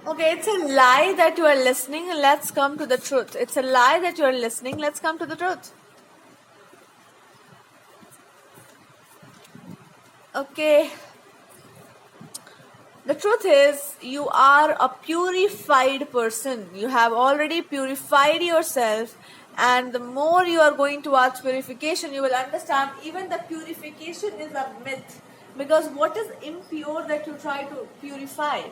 Okay, it's a lie that you are listening. Let's come to the truth. It's a lie that you are listening. Let's come to the truth. Okay. The truth is, you are a purified person. You have already purified yourself, and the more you are going towards purification, you will understand even the purification is a myth. Because what is impure that you try to purify?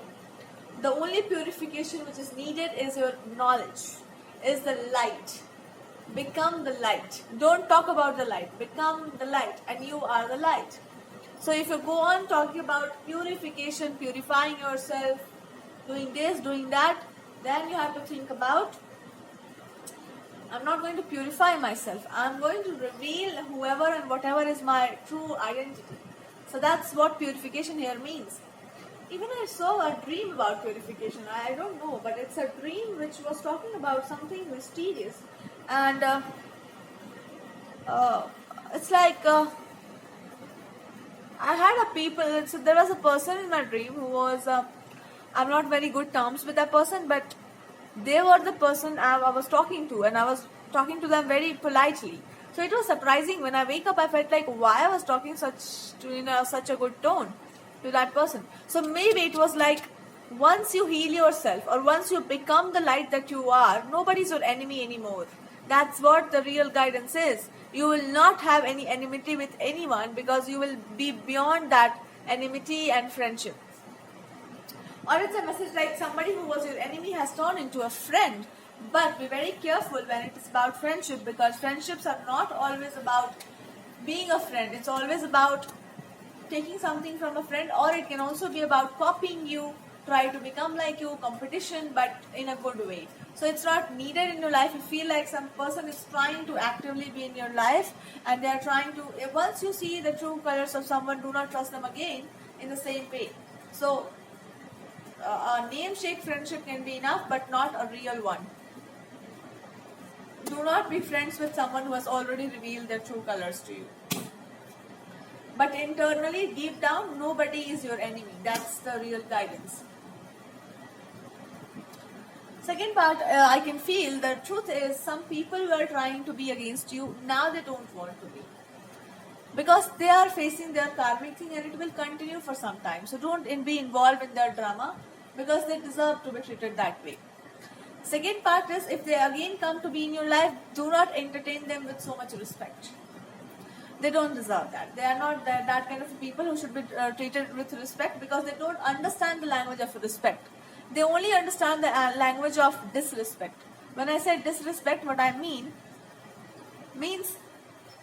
The only purification which is needed is your knowledge, is the light. Become the light. Don't talk about the light. Become the light, and you are the light. So if you go on talking about purification, purifying yourself, doing this, doing that, then you have to think about, I'm not going to purify myself. I'm going to reveal whoever and whatever is my true identity. So that's what purification here means. Even I saw a dream about purification. I don't know, but it's a dream which was talking about something mysterious. And it's like I had a people. So there was a person in my dream who was. I'm not very good terms with that person, but they were the person I was talking to, and I was talking to them very politely. So it was surprising when I wake up. I felt like why I was talking such a good tone to that person. So maybe it was like once you heal yourself or once you become the light that you are, nobody's your enemy anymore. That's what the real guidance is. You will not have any enmity with anyone because you will be beyond that enmity and friendship. Or it's a message like somebody who was your enemy has turned into a friend. But be very careful when it is about friendship, because friendships are not always about being a friend. It's always about taking something from a friend, or it can also be about copying you, try to become like you, competition, but in a good way. So it's not needed in your life. You feel like some person is trying to actively be in your life, and they are trying to, once you see the true colors of someone, do not trust them again in the same way. So a namesake friendship can be enough, but not a real one. Do not be friends with someone who has already revealed their true colors to you. But internally, deep down, nobody is your enemy. That's the real guidance. Second part, I can feel the truth is some people were trying to be against you. Now they don't want to be. Because they are facing their karmic thing, and it will continue for some time. So don't be involved in their drama, because they deserve to be treated that way. Second part is, if they again come to be in your life, do not entertain them with so much respect. They don't deserve that. They are not that kind of people who should be treated with respect, because they don't understand the language of respect. They only understand the language of disrespect. When I say disrespect, what I means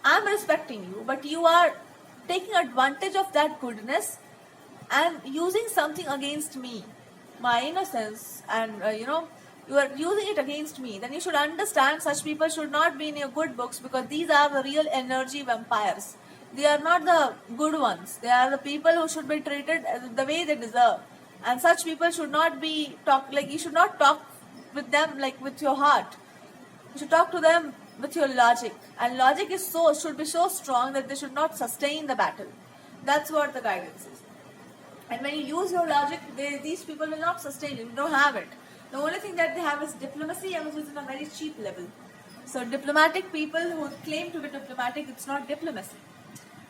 I'm respecting you, but you are taking advantage of that goodness and using something against me, my innocence, and you are using it against me. Then you should understand such people should not be in your good books, because these are the real energy vampires. They are not the good ones. They are the people who should be treated the way they deserve. And such people should not be you should not talk with them like with your heart. You should talk to them with your logic, and logic should be so strong that they should not sustain the battle. That's what the guidance is. And when you use your logic, these people will not sustain it. You don't have it. The only thing that they have is diplomacy, and which is in a very cheap level. So diplomatic people who claim to be diplomatic, it's not diplomacy.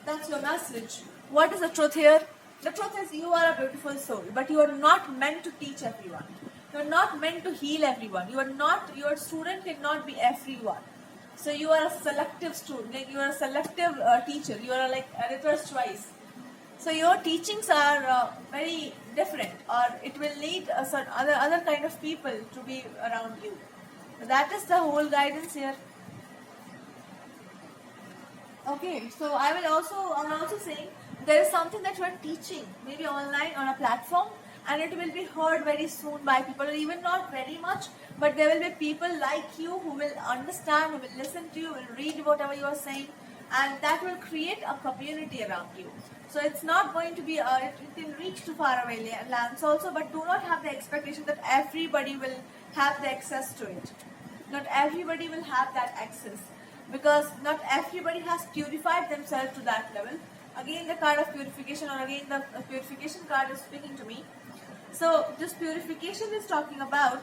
That's your message. What is the truth here? The truth is, you are a beautiful soul, but you are not meant to teach everyone. You are not meant to heal everyone. Your student cannot be everyone. So you are a selective student, like you are a selective teacher. You are like editor's choice. So your teachings are very different, or it will need a certain other kind of people to be around you. So that is the whole guidance here. Okay, so I'm also saying there is something that you are teaching, maybe online on a platform, and it will be heard very soon by people, or even not very much, but there will be people like you who will understand, who will listen to you, will read whatever you are saying, and that will create a community around you. So it's not going to be, it can reach to far away lands also, but do not have the expectation that everybody will have the access to it. Not everybody will have that access, because not everybody has purified themselves to that level. Again, the card of purification, or again the purification card is speaking to me. So this purification is talking about,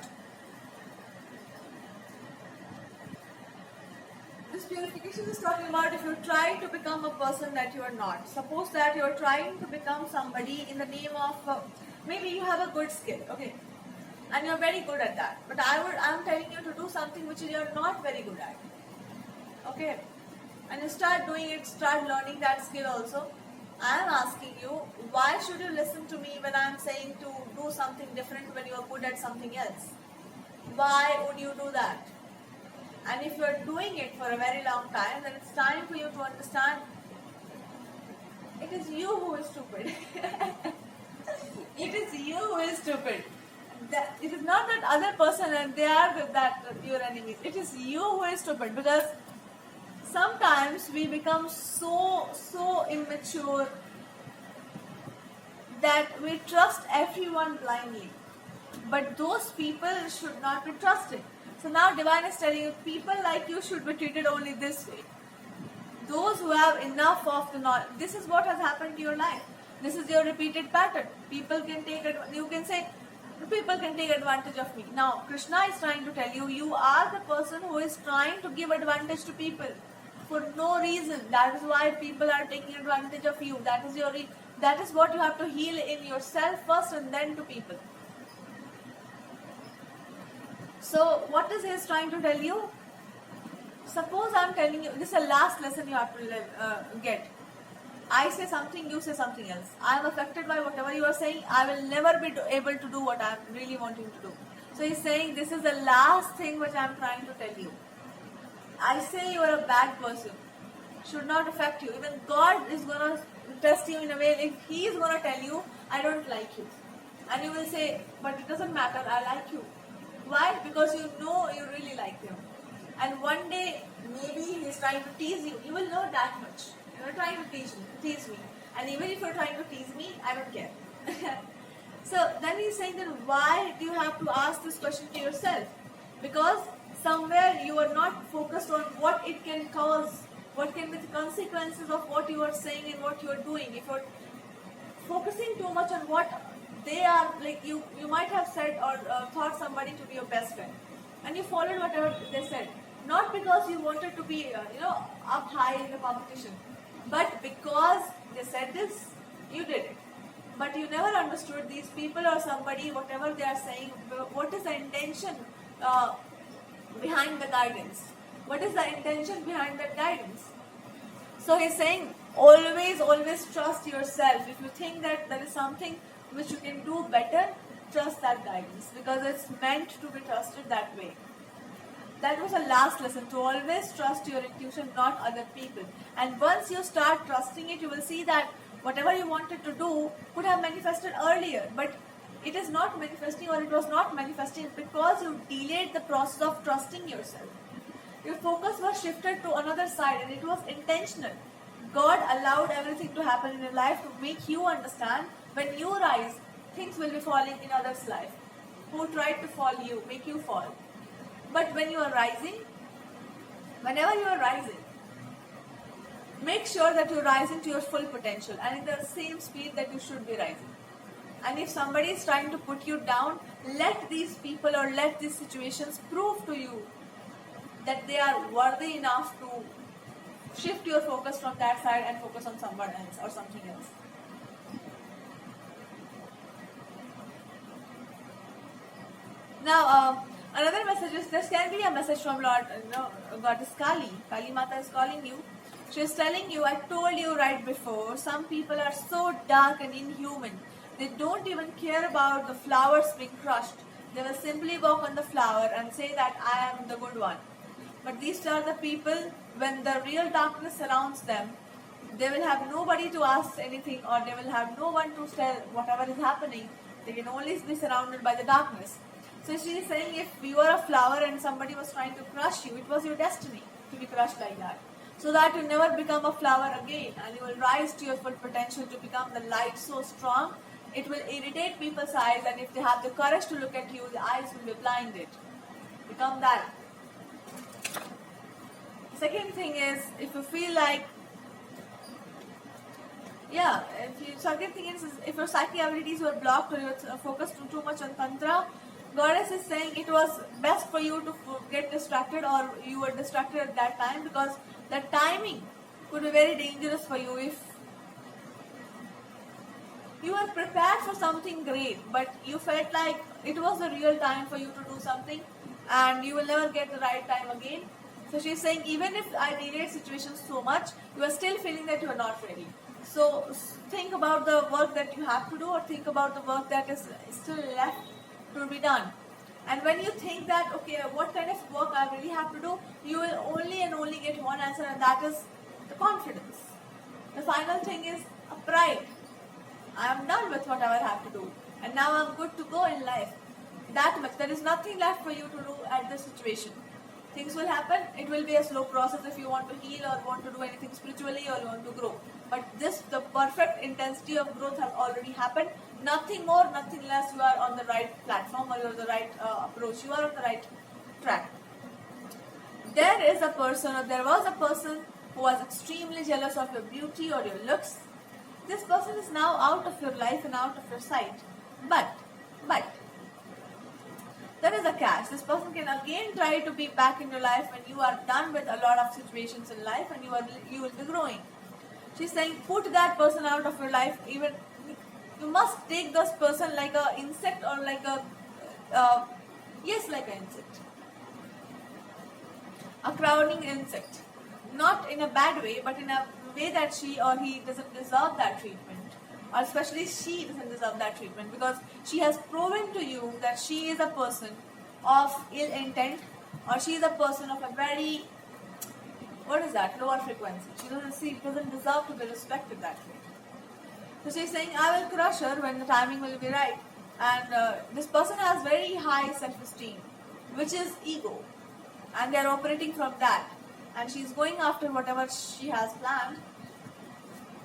this purification is talking about if you're trying to become a person that you are not. Suppose that you're trying to become somebody in the name of, maybe you have a good skill, okay, and you're very good at that. But I'm telling you to do something which you're not very good at, okay, and you start doing it, start learning that skill also. I am asking you, why should you listen to me when I'm saying to do something different when you are good at something else? Why would you do that? And if you are doing it for a very long time, then it's time for you to understand it is you who is stupid. It is you who is stupid. It is not that other person and they are that your enemies. It is you who is stupid, because sometimes we become so immature that we trust everyone blindly. But those people should not be trusted. So now Divine is telling you, people like you should be treated only this way. Those who have enough of the knowledge. This is what has happened to your life. This is your repeated pattern. People can take it. You can say, people can take advantage of me. Now Krishna is trying to tell you, you are the person who is trying to give advantage to people for no reason. That is why people are taking advantage of you. That is that is what you have to heal in yourself first and then to people. So what is he trying to tell you? Suppose I'm telling you, this is the last lesson you have to get. I say something, you say something else. I am affected by whatever you are saying. I will never be able to do what I am really wanting to do. So he's saying, this is the last thing which I am trying to tell you. I say you are a bad person. Should not affect you. Even God is going to test you in a way. If he is going to tell you, I don't like you. And you will say, but it doesn't matter, I like you. Why? Because you know you really like him. And one day, maybe he is trying to tease you. You will know that much. You are trying to tease me. And even if you are trying to tease me, I don't care. So then he is saying that why do you have to ask this question to yourself? Because somewhere you are not focused on what it can cause, what can be the consequences of what you are saying and what you are doing. If you are focusing too much on what they are, like you might have said or thought somebody to be your best friend, and you followed whatever they said, not because you wanted to be up high in the competition, but because they said this, you did it. But you never understood these people or somebody, whatever they are saying, what is the intention behind the guidance, what is the intention behind that guidance. So he's saying, always trust yourself. If you think that there is something which you can do better, trust that guidance, because it's meant to be trusted that way. That was the last lesson, to always trust your intuition, not other people. And once you start trusting it, you will see that whatever you wanted to do could have manifested earlier, but it is not manifesting, or it was not manifesting because you delayed the process of trusting yourself. Your focus was shifted to another side, and it was intentional. God allowed everything to happen in your life to make you understand, when you rise, things will be falling in others' life who tried to fall you, make you fall. But when you are rising, whenever you are rising, make sure that you are rising to your full potential and in the same speed that you should be rising. And if somebody is trying to put you down, let these people or let these situations prove to you that they are worthy enough to shift your focus from that side and focus on someone else or something else. Now, another message is, this can be a message from Lord, Goddess Kali. Kali Mata is calling you. She is telling you, I told you right before, some people are so dark and inhuman. They don't even care about the flowers being crushed. They will simply walk on the flower and say that I am the good one. But these are the people, when the real darkness surrounds them, they will have nobody to ask anything, or they will have no one to tell whatever is happening. They can only be surrounded by the darkness. So she is saying, if you are a flower and somebody was trying to crush you, it was your destiny to be crushed like that. So that you never become a flower again, and you will rise to your full potential to become the light so strong, it will irritate people's eyes, and if they have the courage to look at you, the eyes will be blinded. Become that. Second thing is, if you feel like Yeah, if you second thing is if your psychic abilities were blocked or you were focused too much on tantra, goddess is saying it was best for you to get distracted or you were distracted at that time, because the timing could be very dangerous for you if you were prepared for something great, but you felt like it was the real time for you to do something and you will never get the right time again. So she's saying even if I delayed situations so much, you are still feeling that you are not ready. So think about the work that you have to do, or think about the work that is still left to be done. And when you think that, okay, what kind of work I really have to do, you will only and only get one answer, and that is the confidence. The final thing is a pride. I am done with whatever I have to do, and now I'm good to go in life. That much. There is nothing left for you to do at this situation. Things will happen. It will be a slow process if you want to heal or want to do anything spiritually or you want to grow. But the perfect intensity of growth has already happened. Nothing more, nothing less. You are on the right platform, or you are the right approach. You are on the right track. There is a person, or there was a person who was extremely jealous of your beauty or your looks. This person is now out of your life and out of your sight. But there is a catch. This person can again try to be back in your life when you are done with a lot of situations in life and you will be growing. She's saying put that person out of your life. Even you must take this person like a insect, or like a like an insect, a crowning insect, not in a bad way, but in a way that she or he doesn't deserve that treatment, or especially she doesn't deserve that treatment, because she has proven to you that she is a person of ill intent, or she is a person of a very, lower frequency. She doesn't deserve to be respected that way. So she's saying, I will crush her when the timing will be right. And this person has very high self-esteem, which is ego, and they are operating from that, and she's going after whatever she has planned.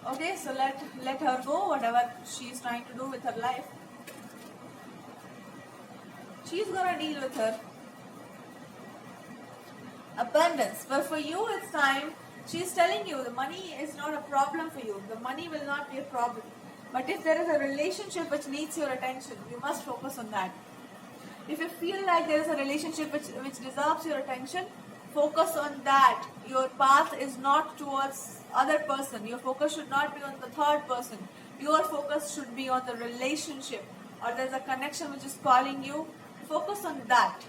Okay, so let her go, whatever she is trying to do with her life. She's gonna deal with her abundance. But for you, it's time. She's telling you the money is not a problem for you. The money will not be a problem. But if there is a relationship which needs your attention, you must focus on that. If you feel like there is a relationship which deserves your attention, focus on that. Your path is not towards other person. Your focus should not be on the third person. Your focus should be on the relationship, or there's a connection which is calling you. Focus on that.